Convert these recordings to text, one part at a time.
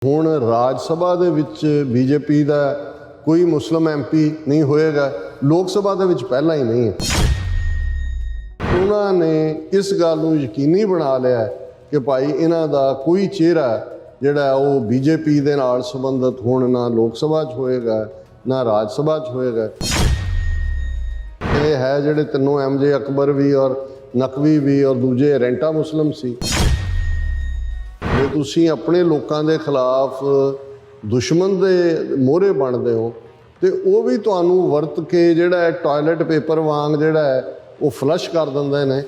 ਹੁਣ ਰਾਜ ਸਭਾ ਦੇ ਵਿੱਚ ਬੀਜੇਪੀ ਦਾ ਕੋਈ ਮੁਸਲਿਮ ਐਮਪੀ ਨਹੀਂ ਹੋਏਗਾ, ਲੋਕ ਸਭਾ ਦੇ ਵਿੱਚ ਪਹਿਲਾਂ ਹੀ ਨਹੀਂ ਹੈ। ਉਹਨਾਂ ਨੇ ਇਸ ਗੱਲ ਨੂੰ ਯਕੀਨੀ ਬਣਾ ਲਿਆ ਕਿ ਭਾਈ ਇਹਨਾਂ ਦਾ ਕੋਈ ਚਿਹਰਾ ਜਿਹੜਾ ਉਹ ਬੀਜੇਪੀ ਦੇ ਨਾਲ ਸੰਬੰਧਿਤ ਹੁਣ ਨਾ ਲੋਕ ਸਭਾ 'ਚ ਹੋਏਗਾ ਨਾ ਰਾਜ ਸਭਾ 'ਚ ਹੋਏਗਾ। ਇਹ ਹੈ ਜਿਹੜੇ ਤਿੰਨੋਂ MJ ਅਕਬਰ ਵੀ ਔਰ ਨਕਵੀ ਵੀ ਔਰ ਦੂਜੇ ਰੈਂਟਾ ਮੁਸਲਿਮ ਸੀ। ਜੇ ਤੁਸੀਂ ਆਪਣੇ ਲੋਕਾਂ ਦੇ ਖਿਲਾਫ ਦੁਸ਼ਮਣ ਦੇ ਮੋਹਰੇ ਬਣਦੇ ਹੋ ਤੇ ਉਹ ਵੀ ਤੁਹਾਨੂੰ ਵਰਤ ਕੇ ਜਿਹੜਾ ਹੈ ਟਾਇਲਟ ਪੇਪਰ ਵਾਂਗ ਜਿਹੜਾ ਹੈ ਉਹ ਫਲਸ਼ ਕਰ ਦਿੰਦੇ ਨੇ।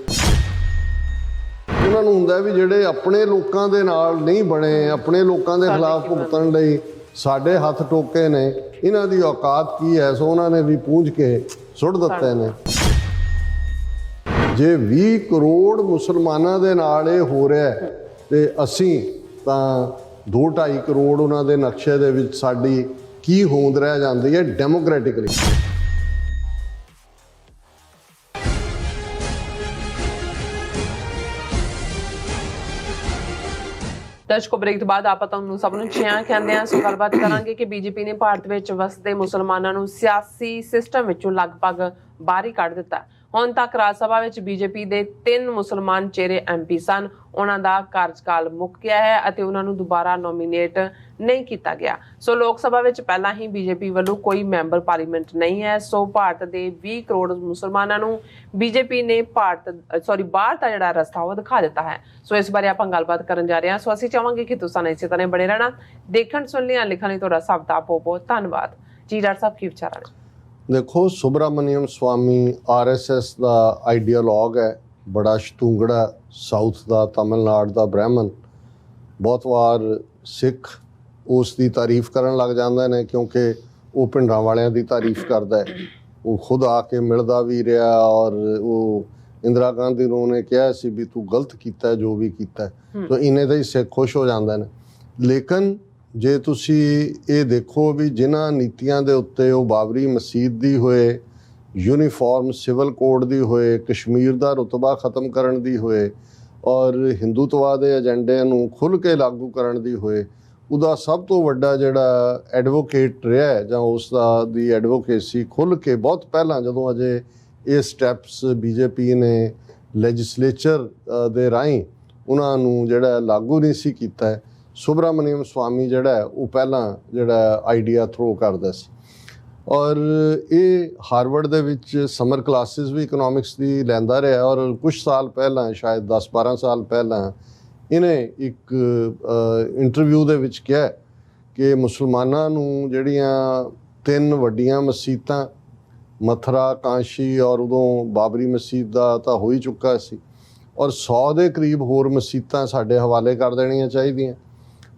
ਉਹਨਾਂ ਨੂੰ ਹੁੰਦਾ ਵੀ ਜਿਹੜੇ ਆਪਣੇ ਲੋਕਾਂ ਦੇ ਨਾਲ ਨਹੀਂ ਬਣੇ, ਆਪਣੇ ਲੋਕਾਂ ਦੇ ਖਿਲਾਫ ਭੁਗਤਣ ਲਈ ਸਾਡੇ ਹੱਥ ਟੋਕੇ ਨੇ, ਇਹਨਾਂ ਦੀ ਔਕਾਤ ਕੀ ਹੈ। ਸੋ ਉਹਨਾਂ ਨੇ ਵੀ ਪੂੰਝ ਕੇ ਸੁੱਟ ਦਿੱਤੇ ਨੇ। ਜੇ 20 ਕਰੋੜ ਮੁਸਲਮਾਨਾਂ ਦੇ ਨਾਲ ਇਹ ਹੋ ਰਿਹਾ ਤੇ ਅਸੀਂ ਤਾਂ 2-2.5 ਕਰੋੜ ਉਹਨਾਂ ਦੇ ਨਕਸ਼ੇ ਦੇ ਵਿੱਚ ਸਾਡੀ ਕੀ ਹੋਂਦ ਰਹਿ ਜਾਂਦੀ ਹੈ ਡੈਮੋਕ੍ਰੈਟਿਕਲੀ। ਦਰਸ਼ਕੋ, ਬ੍ਰੇਕ ਤੋਂ ਬਾਅਦ ਆਪਾਂ ਤੁਹਾਨੂੰ ਸਭ ਨੂੰ ਕਹਿੰਦੇ ਹਾਂ। ਸੋ ਗੱਲਬਾਤ ਕਰਾਂਗੇ ਕਿ ਬੀਜੇਪੀ ਨੇ ਭਾਰਤ ਵਿੱਚ ਵਸਦੇ ਮੁਸਲਮਾਨਾਂ ਨੂੰ ਸਿਆਸੀ ਸਿਸਟਮ ਵਿੱਚੋਂ ਲਗਭਗ ਬਾਹਰ ਹੀ ਕੱਢ ਦਿੱਤਾ। ਹੁਣ ਤੱਕ ਰਾਜ ਸਭਾ ਵਿੱਚ ਬੀਜੇਪੀ ਦੇ 3 ਮੁਸਲਮਾਨ ਚਿਹਰੇ MP ਸਨ। ਉਹਨਾਂ ਦਾ ਕਾਰਜਕਾਲ ਮੁੱਕ ਗਿਆ ਹੈ ਅਤੇ ਉਹਨਾਂ ਨੂੰ ਦੁਬਾਰਾ ਨੋਮੀਨੇਟ ਨਹੀਂ ਕੀਤਾ ਗਿਆ। ਸੋ ਲੋਕ ਸਭਾ ਵਿੱਚ ਪਹਿਲਾਂ ਹੀ ਬੀਜੇਪੀ ਵੱਲੋਂ ਕੋਈ ਮੈਂਬਰ ਪਾਰਲੀਮੈਂਟ ਨਹੀਂ ਹੈ। ਸੋ ਭਾਰਤ ਦੇ 20 ਕਰੋੜ ਮੁਸਲਮਾਨਾਂ ਨੂੰ ਬੀਜੇਪੀ ਨੇ ਬਾਹਰ ਦਾ ਜਿਹੜਾ ਰਸਤਾ ਉਹ ਦਿਖਾ ਦਿੱਤਾ ਹੈ। ਸੋ ਇਸ ਬਾਰੇ ਆਪਾਂ ਗੱਲਬਾਤ ਕਰਨ ਜਾ ਰਹੇ ਹਾਂ। ਸੋ ਅਸੀਂ ਚਾਹਾਂਗੇ ਕਿ ਤੁਸੀਂ ਇਸੇ ਤਰ੍ਹਾਂ ਬਣੇ ਰਹਿਣਾ। ਦੇਖਣ ਸੁਣ ਲਿਆ ਲਿਖਣ ਲਈ ਤੁਹਾਡਾ ਸਭ ਦਾ ਬਹੁਤ ਬਹੁਤ ਧੰਨਵਾਦ ਜੀ। ਡਾਕਟਰ ਸਾਹਿਬ ਕੀ ਵਿਚਾਰ ਨੇ? ਦੇਖੋ, ਸੁਬਰਾਮਨੀਅਮ ਸਵਾਮੀ RSS ਦਾ ਆਈਡੀਆਲੋਗ ਹੈ, ਬੜਾ ਸ਼ਤੂੰਗੜਾ, ਸਾਊਥ ਦਾ, ਤਮਿਲਨਾਡੂ ਦਾ ਬ੍ਰਾਹਮਣ। ਬਹੁਤ ਵਾਰ ਸਿੱਖ ਉਸ ਦੀ ਤਾਰੀਫ ਕਰਨ ਲੱਗ ਜਾਂਦੇ ਨੇ ਕਿਉਂਕਿ ਉਹ ਪਿੰਡਾਂ ਵਾਲਿਆਂ ਦੀ ਤਾਰੀਫ ਕਰਦਾ ਹੈ। ਉਹ ਖੁਦ ਆ ਕੇ ਮਿਲਦਾ ਵੀ ਰਿਹਾ ਔਰ ਉਹ ਇੰਦਰਾ ਗਾਂਧੀ ਨੂੰ ਉਹਨੇ ਕਿਹਾ ਸੀ ਵੀ ਤੂੰ ਗਲਤ ਕੀਤਾ ਜੋ ਵੀ ਕੀਤਾ। ਸੋ ਇੰਨੇ ਤਾਂ ਹੀ ਸਿੱਖ ਖੁਸ਼ ਹੋ ਜਾਂਦੇ ਨੇ। ਲੇਕਿਨ ਜੇ ਤੁਸੀਂ ਇਹ ਦੇਖੋ ਵੀ ਜਿਨ੍ਹਾਂ ਨੀਤੀਆਂ ਦੇ ਉੱਤੇ ਉਹ ਬਾਬਰੀ ਮਸਜਿਦ ਦੀ ਹੋਏ, ਯੂਨੀਫਾਰਮ ਸਿਵਲ ਕੋਡ ਦੀ ਹੋਏ, ਕਸ਼ਮੀਰ ਦਾ ਰੁਤਬਾ ਖਤਮ ਕਰਨ ਦੀ ਹੋਏ ਔਰ ਹਿੰਦੂਤਵਾ ਦੇ ਏਜੰਡੇ ਨੂੰ ਖੁੱਲ੍ਹ ਕੇ ਲਾਗੂ ਕਰਨ ਦੀ ਹੋਏ, ਉਹਦਾ ਸਭ ਤੋਂ ਵੱਡਾ ਜਿਹੜਾ ਐਡਵੋਕੇਟ ਰਿਹਾ ਜਾਂ ਉਸ ਦੀ ਐਡਵੋਕੇਸੀ ਖੁੱਲ੍ਹ ਕੇ ਬਹੁਤ ਪਹਿਲਾਂ ਜਦੋਂ ਅਜੇ ਇਹ ਸਟੈਪਸ ਬੀਜੇਪੀ ਨੇ ਲੈਜਿਸਲੇਚਰ ਦੇ ਰਾਹੀਂ ਉਹਨਾਂ ਨੂੰ ਜਿਹੜਾ ਲਾਗੂ ਨਹੀਂ ਸੀ ਕੀਤਾ, ਸੁਬਰਾਮਨੀਅਮ ਸਵਾਮੀ ਜਿਹੜਾ ਹੈ ਉਹ ਪਹਿਲਾਂ ਜਿਹੜਾ ਆਈਡੀਆ ਥਰੋ ਕਰਦਾ ਸੀ। ਔਰ ਇਹ ਹਾਰਵਰਡ ਦੇ ਵਿੱਚ ਸਮਰ ਕਲਾਸਿਸ ਵੀ ਇਕਨੋਮਿਕਸ ਦੀ ਲੈਂਦਾ ਰਿਹਾ ਔਰ ਕੁਝ ਸਾਲ ਪਹਿਲਾਂ, ਸ਼ਾਇਦ 10-12 ਸਾਲ ਪਹਿਲਾਂ, ਇਹਨੇ ਇੱਕ ਇੰਟਰਵਿਊ ਦੇ ਵਿੱਚ ਕਿਹਾ ਕਿ ਮੁਸਲਮਾਨਾਂ ਨੂੰ ਜਿਹੜੀਆਂ 3 ਵੱਡੀਆਂ ਮਸਜਿਦਾਂ, ਮਥੁਰਾ, ਕਾਂਸ਼ੀ ਔਰ ਉਦੋਂ ਬਾਬਰੀ ਮਸਜਿਦ ਦਾ ਤਾਂ ਹੋ ਹੀ ਚੁੱਕਾ ਸੀ, ਔਰ 100 ਦੇ ਕਰੀਬ ਹੋਰ ਮਸਜਿਦਾਂ ਸਾਡੇ ਹਵਾਲੇ ਕਰ ਦੇਣੀਆਂ ਚਾਹੀਦੀਆਂ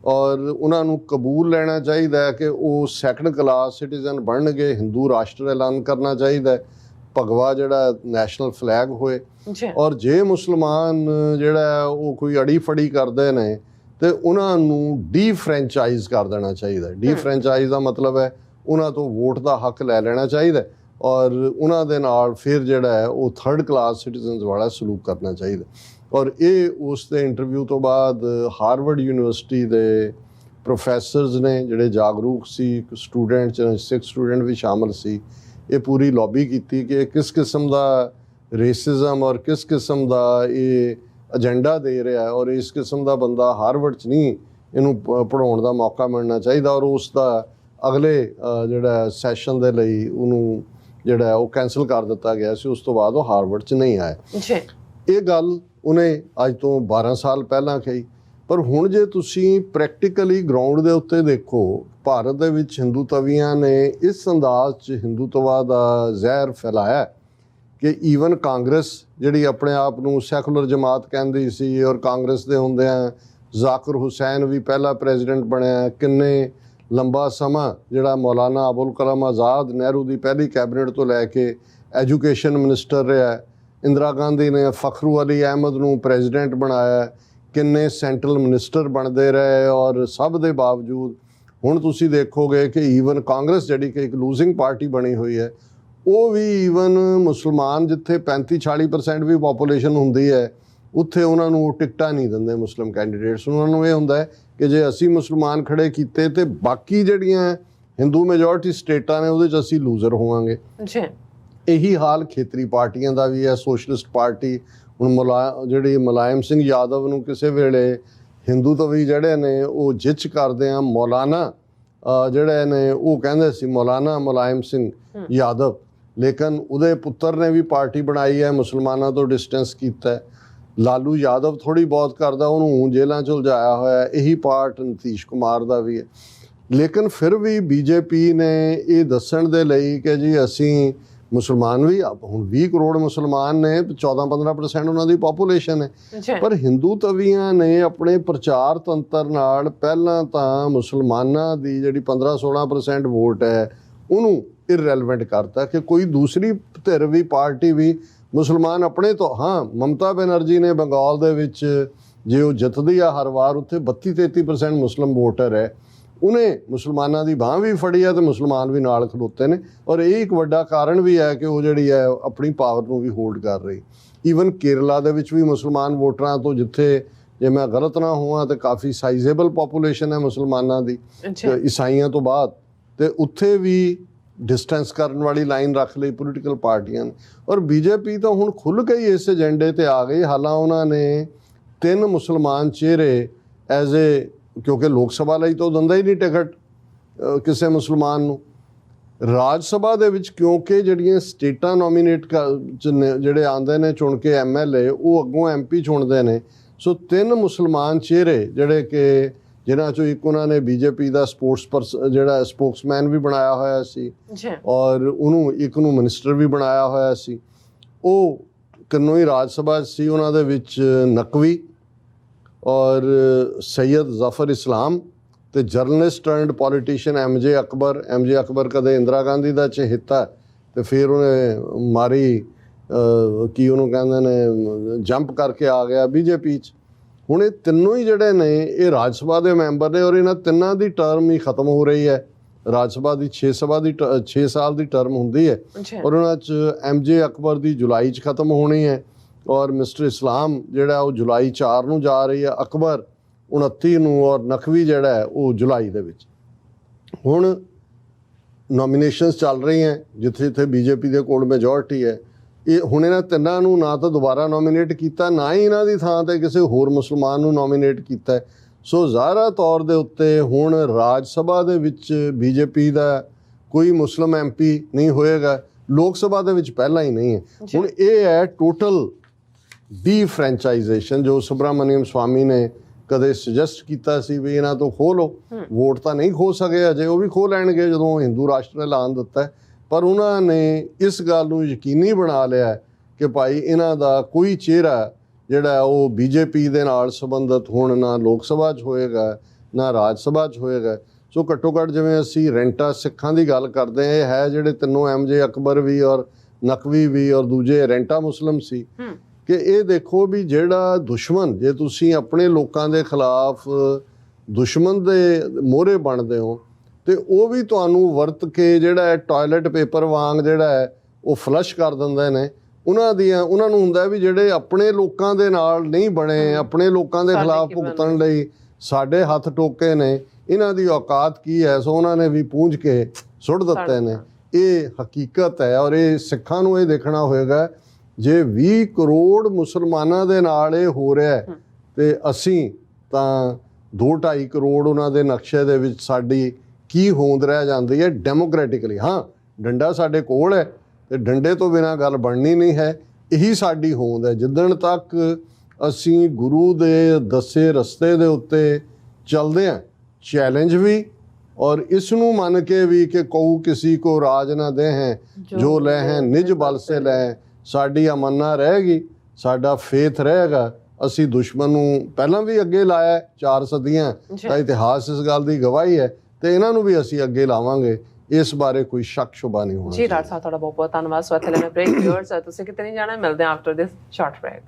ਔਰ ਉਹਨਾਂ ਨੂੰ ਕਬੂਲ ਲੈਣਾ ਚਾਹੀਦਾ ਹੈ ਕਿ ਉਹ ਸੈਕੰਡ ਕਲਾਸ ਸਿਟੀਜ਼ਨ ਬਣਨਗੇ। ਹਿੰਦੂ ਰਾਸ਼ਟਰ ਐਲਾਨ ਕਰਨਾ ਚਾਹੀਦਾ, ਭਗਵਾ ਜਿਹੜਾ ਨੈਸ਼ਨਲ ਫਲੈਗ ਹੋਏ। ਔਰ ਜੇ ਮੁਸਲਮਾਨ ਜਿਹੜਾ ਉਹ ਕੋਈ ਅੜੀ ਫੜੀ ਕਰਦੇ ਨੇ ਤੇ ਉਹਨਾਂ ਨੂੰ ਡੀਫਰੈਂਚਾਈਜ਼ ਕਰ ਦੇਣਾ ਚਾਹੀਦਾ। ਡੀਫਰੈਂਚਾਈਜ਼ ਦਾ ਮਤਲਬ ਹੈ ਉਹਨਾਂ ਤੋਂ ਵੋਟ ਦਾ ਹੱਕ ਲੈ ਲੈਣਾ ਚਾਹੀਦਾ ਔਰ ਉਹਨਾਂ ਦੇ ਨਾਲ ਫਿਰ ਜਿਹੜਾ ਹੈ ਉਹ 3rd ਕਲਾਸ ਸਿਟੀਜ਼ਨਸ ਵਾਲਾ ਸਲੂਕ ਕਰਨਾ ਚਾਹੀਦਾ। ਔਰ ਇਹ ਉਸ ਦੇ ਇੰਟਰਵਿਊ ਤੋਂ ਬਾਅਦ ਹਾਰਵਰਡ ਯੂਨੀਵਰਸਿਟੀ ਦੇ ਪ੍ਰੋਫੈਸਰਸ ਨੇ ਜਿਹੜੇ ਜਾਗਰੂਕ ਸੀ, ਸਟੂਡੈਂਟ 'ਚ ਸਿੱਖ ਸਟੂਡੈਂਟ ਵੀ ਸ਼ਾਮਲ ਸੀ, ਇਹ ਪੂਰੀ ਲੌਬੀ ਕੀਤੀ ਕਿ ਕਿਸ ਕਿਸਮ ਦਾ ਰੇਸਿਜ਼ਮ ਔਰ ਕਿਸ ਕਿਸਮ ਦਾ ਇਹ ਏਜੰਡਾ ਦੇ ਰਿਹਾ ਔਰ ਇਸ ਕਿਸਮ ਦਾ ਬੰਦਾ ਹਾਰਵਰਡ 'ਚ ਨਹੀਂ ਇਹਨੂੰ ਪੜ੍ਹਾਉਣ ਦਾ ਮੌਕਾ ਮਿਲਣਾ ਚਾਹੀਦਾ। ਔਰ ਉਸ ਦਾ ਅਗਲੇ ਜਿਹੜਾ ਸੈਸ਼ਨ ਦੇ ਲਈ ਉਹਨੂੰ ਜਿਹੜਾ ਉਹ ਕੈਂਸਲ ਕਰ ਦਿੱਤਾ ਗਿਆ ਸੀ। ਉਸ ਤੋਂ ਬਾਅਦ ਉਹ ਹਾਰਵਰਡ 'ਚ ਨਹੀਂ ਆਇਆ। ਇਹ ਗੱਲ ਉਹਨੇ ਅੱਜ ਤੋਂ 12 ਸਾਲ ਪਹਿਲਾਂ ਕਹੀ। ਪਰ ਹੁਣ ਜੇ ਤੁਸੀਂ ਪ੍ਰੈਕਟੀਕਲੀ ਗਰਾਊਂਡ ਦੇ ਉੱਤੇ ਦੇਖੋ, ਭਾਰਤ ਦੇ ਵਿੱਚ ਹਿੰਦੂਤਵੀਆਂ ਨੇ ਇਸ ਅੰਦਾਜ਼ 'ਚ ਹਿੰਦੂਤਵਾ ਦਾ ਜ਼ਹਿਰ ਫੈਲਾਇਆ ਕਿ ਈਵਨ ਕਾਂਗਰਸ ਜਿਹੜੀ ਆਪਣੇ ਆਪ ਨੂੰ ਸੈਕੂਲਰ ਜਮਾਤ ਕਹਿੰਦੀ ਸੀ ਔਰ ਕਾਂਗਰਸ ਦੇ ਹੁੰਦਿਆਂ ਜ਼ਾਕਿਰ ਹੁਸੈਨ ਵੀ ਪਹਿਲਾ ਪ੍ਰੈਜ਼ੀਡੈਂਟ ਬਣਿਆ। ਕਿੰਨੇ ਲੰਬਾ ਸਮਾਂ ਜਿਹੜਾ ਮੌਲਾਨਾ ਅਬੁਲ ਕਲਾਮ ਆਜ਼ਾਦ, ਨਹਿਰੂ ਦੀ ਪਹਿਲੀ ਕੈਬਨਿਟ ਤੋਂ ਲੈ ਕੇ ਐਜੂਕੇਸ਼ਨ ਮਿਨਿਸਟਰ ਰਿਹਾ। ਇੰਦਰਾ ਗਾਂਧੀ ਨੇ ਫਖਰੂ ਅਲੀ ਅਹਿਮਦ ਨੂੰ ਪ੍ਰੈਜ਼ੀਡੈਂਟ ਬਣਾਇਆ। ਕਿੰਨੇ ਸੈਂਟਰਲ ਮਿਨਿਸਟਰ ਬਣਦੇ ਰਹੇ ਔਰ ਸਭ ਦੇ ਬਾਵਜੂਦ ਹੁਣ ਤੁਸੀਂ ਦੇਖੋਗੇ ਕਿ ਈਵਨ ਕਾਂਗਰਸ ਜਿਹੜੀ ਕਿ ਇੱਕ ਲੂਜ਼ਿੰਗ ਪਾਰਟੀ ਬਣੀ ਹੋਈ ਹੈ, ਉਹ ਵੀ ਈਵਨ ਮੁਸਲਮਾਨ ਜਿੱਥੇ 35-40% ਵੀ ਪੋਪੂਲੇਸ਼ਨ ਹੁੰਦੀ ਹੈ ਉੱਥੇ ਉਹਨਾਂ ਨੂੰ ਟਿਕਟਾਂ ਨਹੀਂ ਦਿੰਦੇ ਮੁਸਲਿਮ ਕੈਂਡੀਡੇਟਸ। ਉਹਨਾਂ ਨੂੰ ਇਹ ਹੁੰਦਾ ਹੈ ਕਿ ਜੇ ਅਸੀਂ ਮੁਸਲਮਾਨ ਖੜੇ ਕੀਤੇ ਤੇ ਬਾਕੀ ਜਿਹੜੀਆਂ ਹਿੰਦੂ ਮੈਜੋਰਟੀ ਸਟੇਟਾਂ ਨੇ ਉਹਦੇ 'ਚ ਅਸੀਂ ਲੂਜ਼ਰ ਹੋਵਾਂਗੇ। ਜੀ ਇਹੀ ਹਾਲ ਖੇਤਰੀ ਪਾਰਟੀਆਂ ਦਾ ਵੀ ਹੈ। ਸੋਸ਼ਲਿਸਟ ਪਾਰਟੀ ਹੁਣ ਜਿਹੜੀ ਮੁਲਾਇਮ ਸਿੰਘ ਯਾਦਵ ਨੂੰ ਕਿਸੇ ਵੇਲੇ ਹਿੰਦੂ ਤਵੀ ਜਿਹੜੇ ਨੇ ਉਹ ਜਿੱਚ ਕਰਦੇ ਆ। ਮੌਲਾਨਾ ਜਿਹੜੇ ਨੇ ਉਹ ਕਹਿੰਦੇ ਸੀ ਮੌਲਾਨਾ ਮੁਲਾਇਮ ਸਿੰਘ ਯਾਦਵ, ਲੇਕਿਨ ਉਹਦੇ ਪੁੱਤਰ ਨੇ ਵੀ ਪਾਰਟੀ ਬਣਾਈ ਹੈ, ਮੁਸਲਮਾਨਾਂ ਤੋਂ ਡਿਸਟੈਂਸ ਕੀਤਾ। ਲਾਲੂ ਯਾਦਵ ਥੋੜ੍ਹੀ ਬਹੁਤ ਕਰਦਾ, ਉਹਨੂੰ ਜੇਲ੍ਹਾਂ 'ਚ ਉਲਝਾਇਆ ਹੋਇਆ। ਇਹੀ ਪਾਰਟ ਨਿਤੀਸ਼ ਕੁਮਾਰ ਦਾ ਵੀ ਹੈ। ਲੇਕਿਨ ਫਿਰ ਵੀ ਬੀਜੇਪੀ ਨੇ ਇਹ ਦੱਸਣ ਦੇ ਲਈ ਕਿ ਜੀ ਅਸੀਂ ਮੁਸਲਮਾਨ ਵੀ ਹੁਣ 20 ਕਰੋੜ ਮੁਸਲਮਾਨ ਨੇ, 14-15% ਉਹਨਾਂ ਦੀ ਪਾਪੂਲੇਸ਼ਨ ਹੈ। ਪਰ ਹਿੰਦੂ ਤਵੀਆਂ ਨੇ ਆਪਣੇ ਪ੍ਰਚਾਰ ਤੰਤਰ ਨਾਲ ਪਹਿਲਾਂ ਤਾਂ ਮੁਸਲਮਾਨਾਂ ਦੀ ਜਿਹੜੀ 15-16% ਵੋਟ ਹੈ ਉਹਨੂੰ ਇਰਰੈਲੇਵੈਂਟ ਕਰਤਾ ਕਿ ਕੋਈ ਦੂਸਰੀ ਧਿਰ ਵੀ ਪਾਰਟੀ ਵੀ ਮੁਸਲਮਾਨ ਆਪਣੇ ਤੋਂ। ਹਾਂ, ਮਮਤਾ ਬੈਨਰਜੀ ਨੇ ਬੰਗਾਲ ਦੇ ਵਿੱਚ ਜੇ ਉਹ ਜਿੱਤਦੀ ਆ ਹਰ ਵਾਰ, ਉੱਥੇ 32-33% ਮੁਸਲਿਮ ਵੋਟਰ ਹੈ। ਉਹਨੇ ਮੁਸਲਮਾਨਾਂ ਦੀ ਬਾਂਹ ਵੀ ਫੜੀ ਹੈ ਤੇ ਮੁਸਲਮਾਨ ਵੀ ਨਾਲ ਖਲੋਤੇ ਨੇ। ਔਰ ਇਹ ਇੱਕ ਵੱਡਾ ਕਾਰਨ ਵੀ ਹੈ ਕਿ ਉਹ ਜਿਹੜੀ ਹੈ ਆਪਣੀ ਪਾਵਰ ਨੂੰ ਵੀ ਹੋਲਡ ਕਰ ਰਹੀ। ਈਵਨ ਕੇਰਲਾ ਦੇ ਵਿੱਚ ਵੀ ਮੁਸਲਮਾਨ ਵੋਟਰਾਂ ਤੋਂ, ਜਿੱਥੇ ਜੇ ਮੈਂ ਗਲਤ ਨਾ ਹੋਵਾਂ ਤੇ ਕਾਫੀ ਸਾਈਜ਼ੇਬਲ ਪਾਪੂਲੇਸ਼ਨ ਹੈ ਮੁਸਲਮਾਨਾਂ ਦੀ ਈਸਾਈਆਂ ਤੋਂ ਬਾਅਦ, ਤੇ ਉੱਥੇ ਵੀ ਡਿਸਟੈਂਸ ਕਰਨ ਵਾਲੀ ਲਾਈਨ ਰੱਖ ਲਈ ਪੋਲੀਟੀਕਲ ਪਾਰਟੀਆਂ ਨੇ। ਔਰ ਬੀਜੇਪੀ ਤਾਂ ਹੁਣ ਖੁੱਲ੍ਹ ਕੇ ਹੀ ਇਸ ਏਜੰਡੇ ਤੇ ਆ ਗਈ। ਹਾਲਾਂ ਉਹਨਾਂ ਨੇ 3 ਮੁਸਲਮਾਨ ਚਿਹਰੇ ਐਜ਼ ਏ, ਕਿਉਂਕਿ ਲੋਕ ਸਭਾ ਲਈ ਤਾਂ ਦਿੰਦਾ ਹੀ ਨਹੀਂ ਟਿਕਟ ਕਿਸੇ ਮੁਸਲਮਾਨ ਨੂੰ। ਰਾਜ ਸਭਾ ਦੇ ਵਿੱਚ ਕਿਉਂਕਿ ਜਿਹੜੀਆਂ ਸਟੇਟਾਂ ਨੋਮੀਨੇਟ ਜਿਹੜੇ ਆਉਂਦੇ ਨੇ ਚੁਣ ਕੇ MLA, ਉਹ ਅੱਗੋਂ MP ਚੁਣਦੇ ਨੇ। ਸੋ 3 ਮੁਸਲਮਾਨ ਚਿਹਰੇ ਜਿਹੜੇ ਕਿ ਜਿਨ੍ਹਾਂ 'ਚੋਂ ਇੱਕ ਉਹਨਾਂ ਨੇ ਬੀਜੇਪੀ ਦਾ ਜਿਹੜਾ ਸਪੋਕਸਮੈਨ ਵੀ ਬਣਾਇਆ ਹੋਇਆ ਸੀ, ਔਰ ਉਹਨੂੰ ਇੱਕ ਨੂੰ ਮਿਨਿਸਟਰ ਵੀ ਬਣਾਇਆ ਹੋਇਆ ਸੀ। ਉਹ ਤਿੰਨੋਂ ਹੀ ਰਾਜ ਸਭਾ 'ਚ ਸੀ। ਉਹਨਾਂ ਦੇ ਵਿੱਚ ਨਕਵੀ ਔਰ ਸੈਯਦ ਜ਼ਫਰ ਇਸਲਾਮ ਤੇ journalist and politician MJ Akbar ਕਦੇ ਇੰਦਰਾ ਗਾਂਧੀ ਦਾ ਚਹੇਤਾ ਤੇ ਫਿਰ ਉਹਨੇ ਮਾਰੀ ਕੀ ਉਹਨੂੰ ਕਹਿੰਦੇ ਨੇ ਜੰਪ ਕਰਕੇ ਆ ਗਿਆ ਬੀਜੇਪੀ 'ਚ। ਹੁਣ ਇਹ ਤਿੰਨੋਂ ਹੀ ਜਿਹੜੇ ਨੇ ਇਹ ਰਾਜ ਸਭਾ ਦੇ ਮੈਂਬਰ ਨੇ, ਔਰ ਇਹਨਾਂ ਤਿੰਨਾਂ ਦੀ ਟਰਮ ਹੀ ਖਤਮ ਹੋ ਰਹੀ ਹੈ। ਰਾਜ ਸਭਾ ਦੀ 6 ਸਾਲ ਦੀ ਟਰਮ ਹੁੰਦੀ ਹੈ, ਔਰ ਉਹਨਾਂ 'ਚ MJ ਅਕਬਰ ਦੀ ਜੁਲਾਈ 'ਚ ਖਤਮ ਹੋਣੀ ਹੈ, ਔਰ ਮਿਸਟਰ ਇਸਲਾਮ ਜਿਹੜਾ ਉਹ ਜੁਲਾਈ 4 ਨੂੰ ਜਾ ਰਹੀ ਹੈ, ਅਕਬਰ 29 ਨੂੰ, ਔਰ ਨਕਵੀ ਜਿਹੜਾ ਹੈ ਉਹ ਜੁਲਾਈ ਦੇ ਵਿੱਚ। ਹੁਣ ਨੋਮੀਨੇਸ਼ਨਸ ਚੱਲ ਰਹੀਆਂ ਜਿੱਥੇ ਜਿੱਥੇ ਬੀਜੇਪੀ ਦੇ ਕੋਲ ਮੈਜੋਰਟੀ ਹੈ। ਇਹ ਹੁਣ ਇਹਨਾਂ ਤਿੰਨਾਂ ਨੂੰ ਨਾ ਤਾਂ ਦੁਬਾਰਾ ਨੋਮੀਨੇਟ ਕੀਤਾ, ਨਾ ਹੀ ਇਹਨਾਂ ਦੀ ਥਾਂ 'ਤੇ ਕਿਸੇ ਹੋਰ ਮੁਸਲਮਾਨ ਨੂੰ ਨੋਮੀਨੇਟ ਕੀਤਾ। ਸੋ ਜ਼ਾਹਰਾ ਤੌਰ ਦੇ ਉੱਤੇ ਹੁਣ ਰਾਜ ਸਭਾ ਦੇ ਵਿੱਚ ਬੀਜੇਪੀ ਦਾ ਕੋਈ ਮੁਸਲਿਮ MP ਨਹੀਂ ਹੋਏਗਾ। ਲੋਕ ਸਭਾ ਦੇ ਵਿੱਚ ਪਹਿਲਾਂ ਹੀ ਨਹੀਂ ਹੈ। ਹੁਣ ਇਹ ਹੈ ਟੋਟਲ ਡੀ-ਫਰੈਂਚਾਈਜ਼ੇਸ਼ਨ ਜੋ ਸੁਬਰਾਮਨੀਅਮ ਸਵਾਮੀ ਨੇ ਕਦੇ ਸੁਜੈਸਟ ਕੀਤਾ ਸੀ ਵੀ ਇਹਨਾਂ ਤੋਂ ਖੋਹ ਲਓ। ਵੋਟ ਤਾਂ ਨਹੀਂ ਖੋਹ ਸਕੇ ਅਜੇ, ਉਹ ਵੀ ਖੋਹ ਲੈਣਗੇ ਜਦੋਂ ਹਿੰਦੂ ਰਾਸ਼ਟਰ ਐਲਾਨ ਦਿੱਤਾ। ਪਰ ਉਹਨਾਂ ਨੇ ਇਸ ਗੱਲ ਨੂੰ ਯਕੀਨੀ ਬਣਾ ਲਿਆ ਕਿ ਭਾਈ ਇਹਨਾਂ ਦਾ ਕੋਈ ਚਿਹਰਾ ਜਿਹੜਾ ਉਹ ਬੀਜੇਪੀ ਦੇ ਨਾਲ ਸੰਬੰਧਿਤ ਹੁਣ ਨਾ ਲੋਕ ਸਭਾ 'ਚ ਹੋਏਗਾ ਨਾ ਰਾਜ ਸਭਾ 'ਚ ਹੋਏਗਾ। ਸੋ ਘੱਟੋ ਘੱਟ ਜਿਵੇਂ ਅਸੀਂ ਰੈਂਟਾ ਸਿੱਖਾਂ ਦੀ ਗੱਲ ਕਰਦੇ ਹਾਂ, ਇਹ ਹੈ ਜਿਹੜੇ ਤਿੰਨੋਂ MJ ਅਕਬਰ ਵੀ ਔਰ ਨਕਵੀ ਵੀ ਔਰ ਦੂਜੇ ਰੈਂਟਾ ਮੁਸਲਿਮ ਸੀ ਕਿ ਇਹ ਦੇਖੋ ਵੀ ਜਿਹੜਾ ਦੁਸ਼ਮਣ, ਜੇ ਤੁਸੀਂ ਆਪਣੇ ਲੋਕਾਂ ਦੇ ਖਿਲਾਫ ਦੁਸ਼ਮਣ ਦੇ ਮੋਹਰੇ ਬਣਦੇ ਹੋ ਤੇ ਉਹ ਵੀ ਤੁਹਾਨੂੰ ਵਰਤ ਕੇ ਜਿਹੜਾ ਹੈ ਟਾਇਲਟ ਪੇਪਰ ਵਾਂਗ ਜਿਹੜਾ ਹੈ ਉਹ ਫਲਸ਼ ਕਰ ਦਿੰਦੇ ਨੇ। ਉਹਨਾਂ ਨੂੰ ਹੁੰਦਾ ਵੀ ਜਿਹੜੇ ਆਪਣੇ ਲੋਕਾਂ ਦੇ ਨਾਲ ਨਹੀਂ ਬਣੇ, ਆਪਣੇ ਲੋਕਾਂ ਦੇ ਖਿਲਾਫ ਭੁਗਤਣ ਲਈ ਸਾਡੇ ਹੱਥ ਟੋਕੇ ਨੇ, ਇਹਨਾਂ ਦੀ ਔਕਾਤ ਕੀ ਹੈ। ਸੋ ਉਹਨਾਂ ਨੇ ਵੀ ਪੂੰਝ ਕੇ ਸੁੱਟ ਦਿੱਤੇ ਨੇ। ਇਹ ਹਕੀਕਤ ਹੈ ਔਰ ਇਹ ਸਿੱਖਾਂ ਨੂੰ ਇਹ ਦੇਖਣਾ ਹੋਏਗਾ ਜੇ 20 ਕਰੋੜ ਮੁਸਲਮਾਨਾਂ ਦੇ ਨਾਲ ਇਹ ਹੋ ਰਿਹਾ ਤੇ ਅਸੀਂ ਤਾਂ 2-2.5 ਕਰੋੜ ਉਹਨਾਂ ਦੇ ਨਕਸ਼ੇ ਦੇ ਵਿੱਚ ਸਾਡੀ ਕੀ ਹੋਂਦ ਰਹਿ ਜਾਂਦੀ ਹੈ ਡੈਮੋਕ੍ਰੈਟਿਕਲੀ। ਹਾਂ, ਡੰਡਾ ਸਾਡੇ ਕੋਲ ਹੈ ਤੇ ਡੰਡੇ ਤੋਂ ਬਿਨਾਂ ਗੱਲ ਬਣਨੀ ਨਹੀਂ ਹੈ। ਇਹੀ ਸਾਡੀ ਹੋਂਦ ਹੈ। ਜਿੱਦਣ ਤੱਕ ਅਸੀਂ ਗੁਰੂ ਦੇ ਦੱਸੇ ਰਸਤੇ ਦੇ ਉੱਤੇ ਚੱਲਦੇ ਹਾਂ, ਚੈਲੰਜ ਵੀ ਔਰ ਇਸ ਨੂੰ ਮੰਨ ਕੇ ਵੀ ਕਿ ਕਉ ਕਿਸੇ ਕੋ ਰਾਜ ਨਾ ਦੇ ਹੈ ਜੋ ਲੈ ਹੈ ਨਿਜ ਬਲ ਸੇ ਲੈ, ਸਾਡੀ ਅਮੰਨਾ ਰਹੇਗੀ, ਸਾਡਾ ਫੇਥ ਰਹੇਗਾ। ਅਸੀਂ ਦੁਸ਼ਮਣ ਨੂੰ ਪਹਿਲਾਂ ਵੀ ਅੱਗੇ ਲਾਇਆ 4 ਸਦੀਆਂ ਤਾਂ ਇਤਿਹਾਸ ਇਸ ਗੱਲ ਦੀ ਗਵਾਹੀ ਹੈ ਤੇ ਇਹਨਾਂ ਨੂੰ ਵੀ ਅਸੀਂ ਅੱਗੇ ਲਾਵਾਂਗੇ। ਇਸ ਬਾਰੇ ਕੋਈ ਸ਼ੱਕ ਸ਼ੁਬਾ ਨਹੀਂ ਹੋਣਾ। ਜੀ ਡਾਕਟਰ ਸਾਹਿਬ ਤੁਹਾਡਾ ਬਹੁਤ ਬਹੁਤ ਧੰਨਵਾਦ। ਸੋ ਇੱਥੇ ਲੈਣੇ ਬ੍ਰੇਕ। ਵਿਊਅਰਸ ਤੁਸੀਂ ਕਿਤੇ ਨਹੀਂ ਜਾਣਾ, ਮਿਲਦੇ ਹਾਂ ਆਫਟਰ ਦਿਸ ਸ਼ਾਰਟ ਬ੍ਰੇਕ।